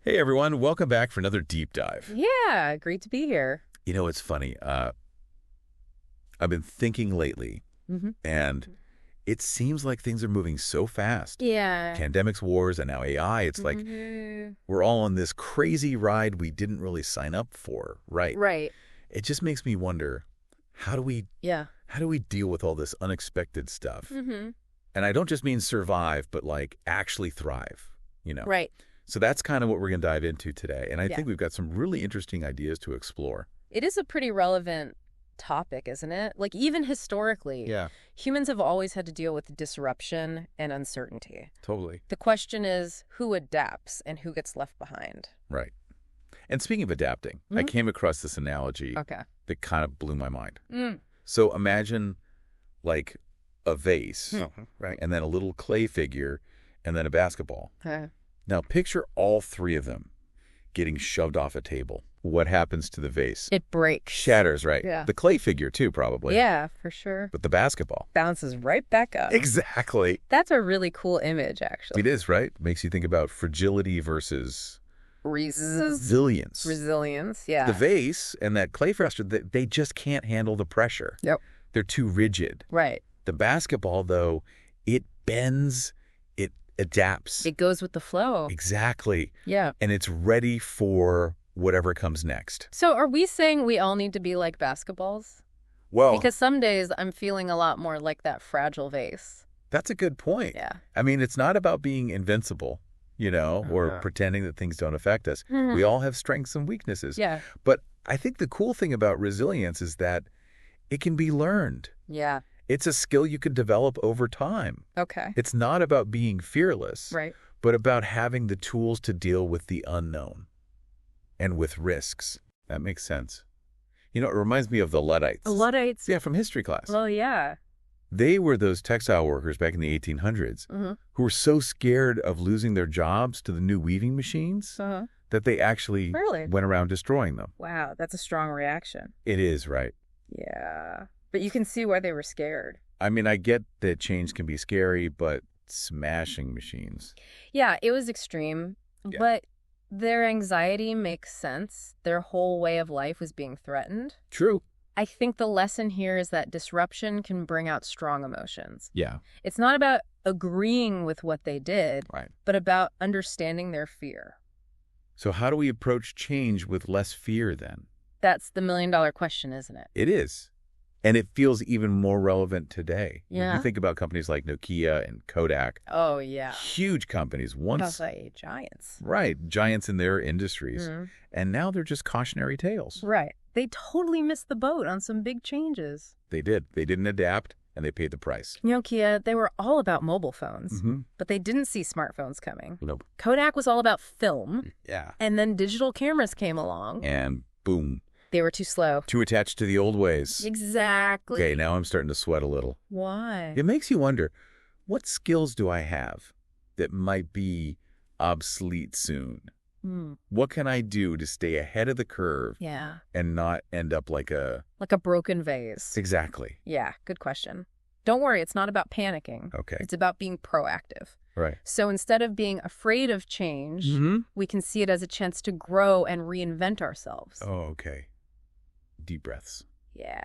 Hey everyone, welcome back for another deep dive. Yeah, great to be here. You know, it's funny. I've been thinking lately, Mm-hmm. and it seems like things are moving so fast. Yeah. Pandemics, wars, and now AI. It's like we're all on this crazy ride we didn't really sign up for, right? Right. It just makes me wonder, how do we Yeah. deal with all this unexpected stuff? Mm-hmm. And I don't just mean survive, but like actually thrive, you know? Right. So that's kind of what we're going to dive into today. And I Yeah. think we've got some really interesting ideas to explore. It is a pretty relevant topic, isn't it? Like, even historically, Yeah, humans have always had to deal with disruption and uncertainty. totally. The question is, who adapts and who gets left behind? Right. And speaking of adapting, I Mhm. came across this analogy Okay. that kind of blew my mind. Mm. So imagine like a vase, Right. and then a little clay figure, and then a basketball. Okay. Now picture all three of them getting shoved off a table. What happens to the vase? It breaks. Shatters, right? Yeah. The clay figure too, probably. Yeah, for sure. But the basketball. Bounces right back up. Exactly. That's a really cool image, actually. It is, right? Makes you think about fragility versus resilience. Resilience, yeah. The vase and that clay fracture, they just can't handle the pressure. Yep. They're too rigid. Right. The basketball, though, it bends, it adapts. It goes with the flow. Exactly. Yeah. And it's ready for whatever comes next. So are we saying we all need to be like basketballs? Well, Because some days I'm feeling a lot more like that fragile vase. that's a good point. Yeah. I mean, it's not about being invincible, you know, or Uh-huh. pretending that things don't affect us. We all have strengths and weaknesses. Yeah. But I think the cool thing about resilience is that it can be learned. Yeah. It's a skill you can develop over time. Okay. It's not about being fearless, Right. but about having the tools to deal with the unknown and with risks. That makes sense. You know, it reminds me of the Luddites. The Luddites. Yeah, from history class. Oh, yeah. They were those textile workers back in the 1800s Mm-hmm. who were so scared of losing their jobs to the new weaving machines Uh-huh. that they actually Really? went around destroying them. Wow, that's a strong reaction. It is, right? Yeah. But you can see why they were scared. I mean, I get that change can be scary, but smashing machines. Yeah, it was extreme. Yeah. But their anxiety makes sense. Their whole way of life was being threatened. True. I think the lesson here is that disruption can bring out strong emotions. Yeah. It's not about agreeing with what they did, Right. but about understanding their fear. So how do we approach change with less fear then? That's the million-dollar question, isn't it? It is. And it feels even more relevant today. When Yeah. you think about companies like Nokia and Kodak, Oh, yeah. huge companies once, Giants. right, giants in their industries. Mhm. And now they're just cautionary tales. Right. They totally missed the boat on some big changes. They did. They didn't adapt, and they paid the price. Nokia, they were all about mobile phones, Mm-hmm. but they didn't see smartphones coming. Nope. Kodak was all about film, Yeah. and then digital cameras came along. And boom, They were too slow. too attached to the old ways. Exactly. Okay, now I'm starting to sweat a little. Why? It makes you wonder, what skills do I have that might be obsolete soon? Hmm. What can I do to stay ahead of the curve Yeah. and not end up like a... Like a broken vase. Exactly. Yeah, good question. Don't worry, it's not about panicking. Okay. It's about being proactive. Right. So instead of being afraid of change, Mm-hmm. we can see it as a chance to grow and reinvent ourselves. Oh, okay. Deep breaths. Yeah.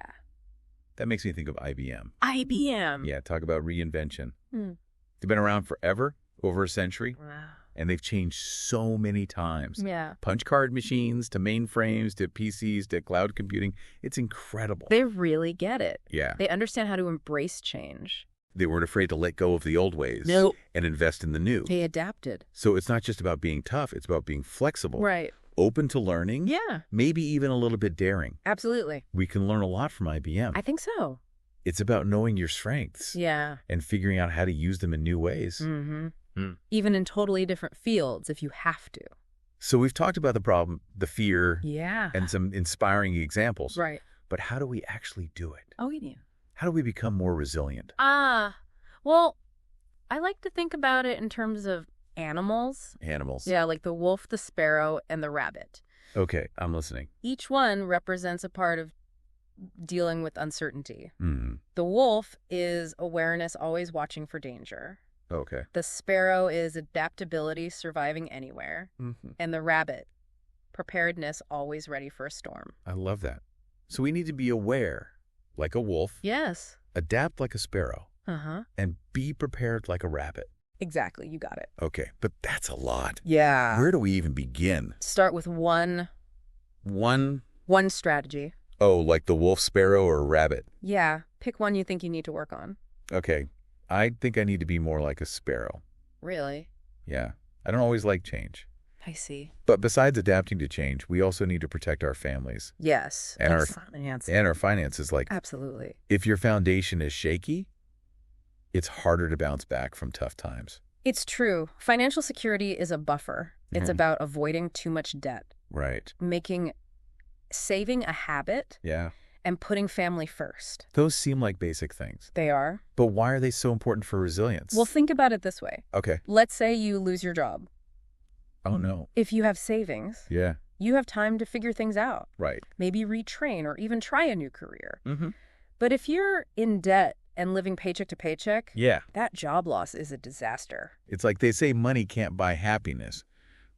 That makes me think of IBM. IBM. Yeah, talk about reinvention. Hmm. They've been around forever, over a century, Wow. and they've changed so many times. Yeah. Punch card machines to mainframes to PCs to cloud computing. It's incredible. They really get it. Yeah. They understand how to embrace change. They weren't afraid to let go of the old ways Nope. and invest in the new. They adapted. So it's not just about being tough, it's about being flexible, Right. open to learning, Yeah, maybe even a little bit daring. absolutely. We can learn a lot from IBM. I think so. It's about knowing your strengths Yeah. and figuring out how to use them in new ways. Mm-hmm. Hmm. Even in totally different fields if you have to. So we've talked about the problem, the fear, Yeah. and some inspiring examples. Right. But how do we actually do it? Oh, you do. How do we become more resilient? Well, I like to think about it in terms of animals. Animals. Yeah, like the wolf, the sparrow, and the rabbit. Okay, I'm listening. Each one represents a part of dealing with uncertainty. Mm. The wolf is awareness, always watching for danger. Okay. The sparrow is adaptability, surviving anywhere. And the rabbit, preparedness, always ready for a storm. I love that. So we need to be aware, like a wolf, Yes. adapt like a sparrow, Uh-huh. and be prepared like a rabbit. Exactly. You got it. Okay, but that's a lot. Yeah. Where do we even begin? Start with one strategy. Oh, like the wolf, sparrow, or rabbit. Yeah. Pick one you think you need to work on. Okay, I think I need to be more like a sparrow. Really? Yeah, I don't always like change. I see. But besides adapting to change, we also need to protect our families Yes. and our finances. Like, Absolutely. if your foundation is shaky, it's harder to bounce back from tough times. It's true. Financial security is a buffer. It's about avoiding too much debt, Right. saving a habit, Yeah. and putting family first. Those seem like basic things. They are. But why are they so important for resilience? Well, think about it this way. Okay. Let's say you lose your job. Oh, no. If you have savings, Yeah. you have time to figure things out. Right. Maybe retrain or even try a new career. Mm-hmm. But if you're in debt and living paycheck to paycheck, Yeah. that job loss is a disaster. It's like they say money can't buy happiness,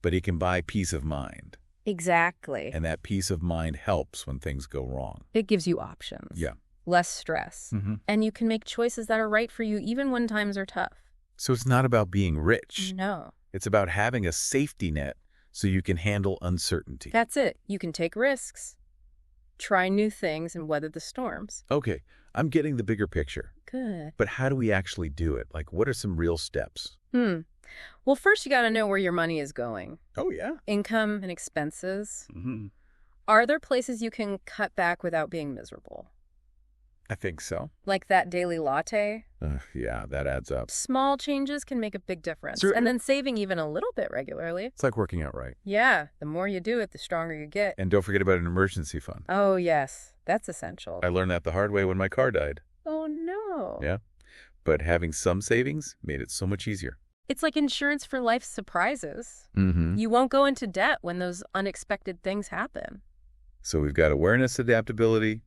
but it can buy peace of mind. Exactly. And that peace of mind helps when things go wrong. It gives you options. Yeah. Less stress. Mm-hmm. And you can make choices that are right for you even when times are tough. So it's not about being rich. No. It's about having a safety net so you can handle uncertainty. That's it. You can take risks, try new things, and weather the storms. Okay, I'm getting the bigger picture. Good. But how do we actually do it? Like, what are some real steps? Well, first you got to know where your money is going. Oh, yeah. Income and expenses. Mm-hmm. Are there places you can cut back without being miserable? I think so. Like that daily latte? Yeah, that adds up. Small changes can make a big difference. Sure. And then saving even a little bit regularly. It's like working out right. Yeah, the more you do it, the stronger you get. And don't forget about an emergency fund. Oh, yes. That's essential. I learned that the hard way when my car died. Oh, no. Yeah. But having some savings made it so much easier. It's like insurance for life's surprises. Mm-hmm. You won't go into debt when those unexpected things happen. So we've got awareness, adaptability,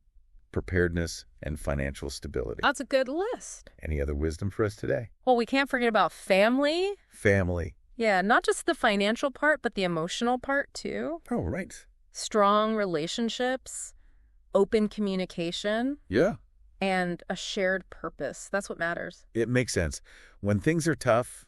preparedness, and financial stability. That's a good list. Any other wisdom for us today? Well, we can't forget about family. Family. Yeah, not just the financial part, but the emotional part, too. Oh, right. Strong relationships, open communication, Yeah. and a shared purpose. That's what matters. It makes sense. When things are tough,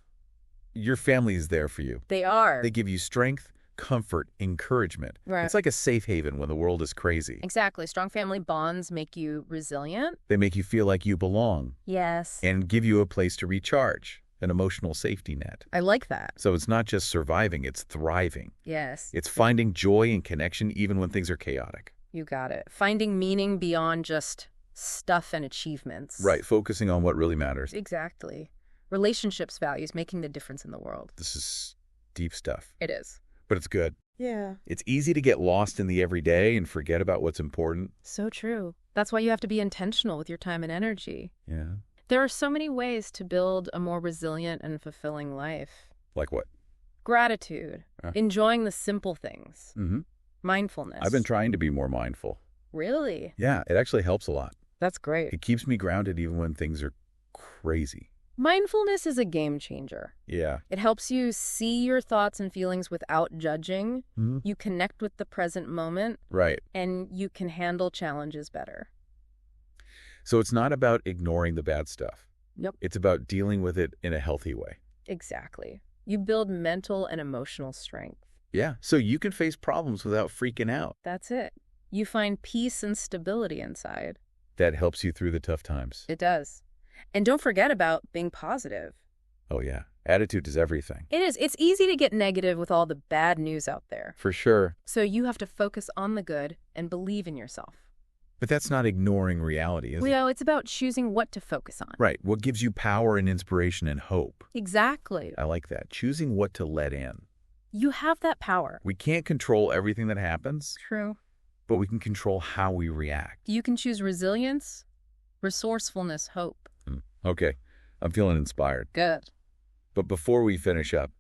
your family is there for you. They are. They give you strength, comfort, encouragement. Right. It's like a safe haven when the world is crazy. Exactly. Strong family bonds make you resilient. They make you feel like you belong Yes. and give you a place to recharge, an emotional safety net. I like that. So it's not just surviving, it's thriving. Yes. It's finding joy and connection even when things are chaotic. You got it. Finding meaning beyond just stuff and achievements. Right, focusing on what really matters. Exactly. Relationships, values, making the difference in the world. This is deep stuff, It is. but it's good. Yeah. It's easy to get lost in the everyday and forget about what's important. So true. That's why you have to be intentional with your time and energy. Yeah. There are so many ways to build a more resilient and fulfilling life. Like what? Gratitude, enjoying the simple things, Mm-hmm. mindfulness. I've been trying to be more mindful. Really? Yeah, it actually helps a lot. That's great. It keeps me grounded even when things are crazy. Mindfulness is a game changer. Yeah. It helps you see your thoughts and feelings without judging. Mm-hmm. You connect with the present moment, Right. and you can handle challenges better. So it's not about ignoring the bad stuff. Nope. It's about dealing with it in a healthy way. Exactly. You build mental and emotional strength. Yeah. So you can face problems without freaking out. That's it. You find peace and stability inside. That helps you through the tough times. It does. And don't forget about being positive. Oh, yeah. Attitude is everything. It is. It's easy to get negative with all the bad news out there. For sure. So you have to focus on the good and believe in yourself. But that's not ignoring reality, is it? Well, it's about choosing what to focus on. Right. What gives you power and inspiration and hope? Exactly. I like that. Choosing what to let in. You have that power. We can't control everything that happens, True. but we can control how we react. You can choose resilience, resourcefulness, hope. Okay. I'm feeling inspired. Good. But before we finish up,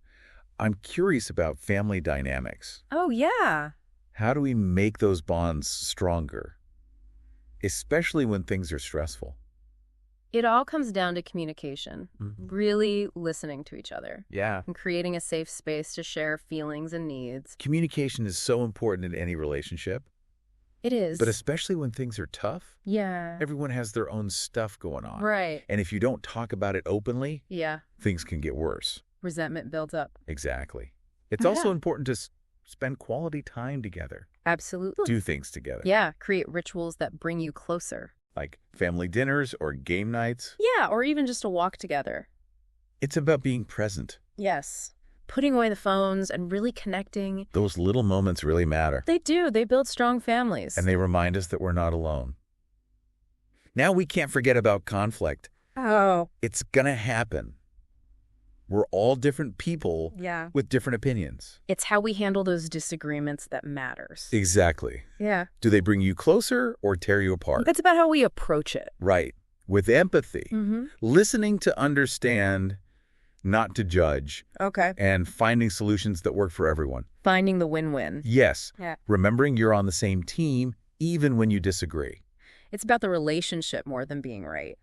I'm curious about family dynamics. Oh, yeah. How do we make those bonds stronger? Especially when things are stressful. It all comes down to communication, Mhm. really listening to each other Yeah. and creating a safe space to share feelings and needs. Communication is so important in any relationship, It is. but especially when things are tough. Yeah. Everyone has their own stuff going on. Right. And if you don't talk about it openly, Yeah. things can get worse. Resentment builds up. Exactly. It's Oh, also yeah. important to spend quality time together, Absolutely. do things together, Yeah. Create rituals that bring you closer. like family dinners or game nights. Yeah. Or even just a walk together. It's about being present. Yes. Putting away the phones and really connecting. Those little moments really matter, They do. They build strong families. and they remind us that we're not alone. Now we can't forget about conflict. Oh. It's gonna happen. We're all different people Yeah. with different opinions. It's how we handle those disagreements that matters. Exactly. Yeah. Do they bring you closer or tear you apart? It's about how we approach it. Right. With empathy, Mm-hmm. listening to understand, not to judge, Okay. and finding solutions that work for everyone. Finding the win-win. Yes, Yeah. remembering you're on the same team even when you disagree. It's about the relationship more than being right.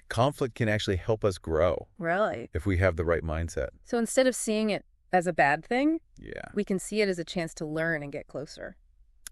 Conflict can actually help us grow Really? if we have the right mindset. So instead of seeing it as a bad thing, Yeah, we can see it as a chance to learn and get closer.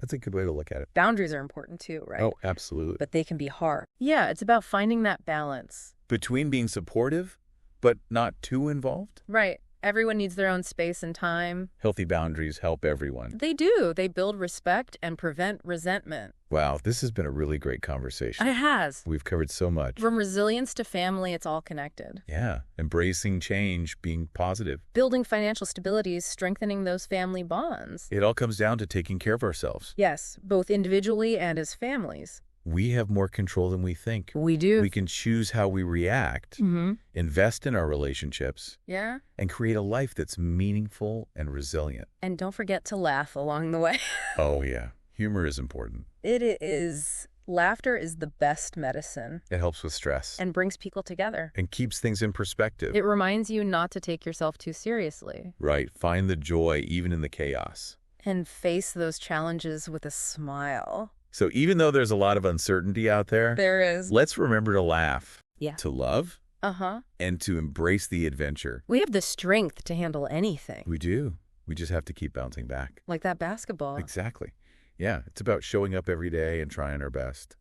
that's a good way to look at it. Boundaries are important too, right? Oh, absolutely. But they can be hard. Yeah, it's about finding that balance. Between being supportive, but not too involved, Right. Everyone needs their own space and time. healthy boundaries help everyone. They do. They build respect and prevent resentment. Wow, this has been a really great conversation. It has. We've covered so much. From resilience to family, it's all connected. Yeah, embracing change, being positive. Building financial stability is strengthening those family bonds. It all comes down to taking care of ourselves. Yes, both individually and as families. We have more control than we think. We do. We can choose how we react, Mm-hmm. invest in our relationships, Yeah. and create a life that's meaningful and resilient. And don't forget to laugh along the way. Oh, yeah. Humor is important. It is. Laughter is the best medicine It helps with stress and brings people together. and keeps things in perspective. It reminds you not to take yourself too seriously Right. Find the joy even in the chaos. and face those challenges with a smile. So even though there's a lot of uncertainty out there, There is. let's remember to laugh, Yeah. to love, Uh-huh. and to embrace the adventure. We have the strength to handle anything. We do. We just have to keep bouncing back. Like that basketball. Exactly. Yeah. It's about showing up every day and trying our best.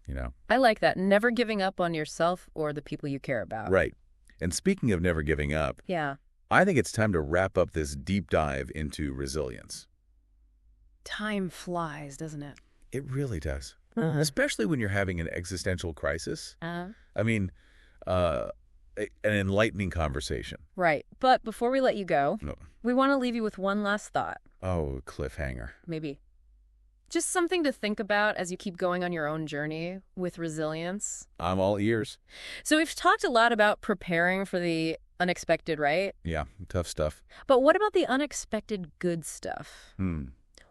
You know? I like that. Never giving up on yourself or the people you care about. Right. And speaking of never giving up, Yeah. I think it's time to wrap up this deep dive into resilience. Time flies, doesn't it? It really does. Uh-huh. Especially when you're having an existential crisis. Uh-huh. I mean, an enlightening conversation. Right. But before we let you go, No. we want to leave you with one last thought. Oh, cliffhanger. Maybe. Just something to think about as you keep going on your own journey with resilience. I'm all ears. So we've talked a lot about preparing for the unexpected, right? Yeah, tough stuff. But what about the unexpected good stuff?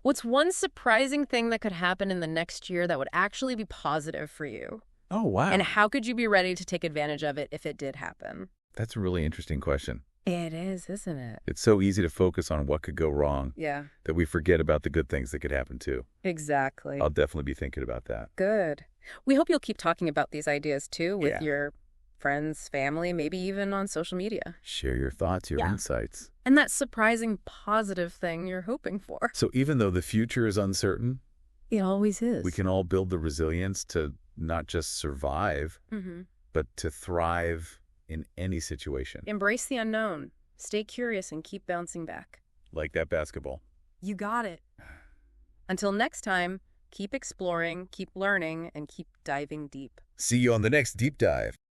What's one surprising thing that could happen in the next year that would actually be positive for you? Oh, wow. And how could you be ready to take advantage of it if it did happen? That's a really interesting question. It is, isn't it? It's so easy to focus on what could go wrong Yeah, that we forget about the good things that could happen too. exactly. I'll definitely be thinking about that. Good. We hope you'll keep talking about these ideas too with Yeah. your friends, family, maybe even on social media. Share your thoughts, your Yeah. insights. And that surprising positive thing you're hoping for. So even though the future is uncertain, It always is. we can all build the resilience to not just survive, Mm-hmm. but to thrive in any situation. Embrace the unknown. Stay curious and keep bouncing back. Like that basketball. You got it. Until next time, keep exploring, keep learning, and keep diving deep. See you on the next deep dive.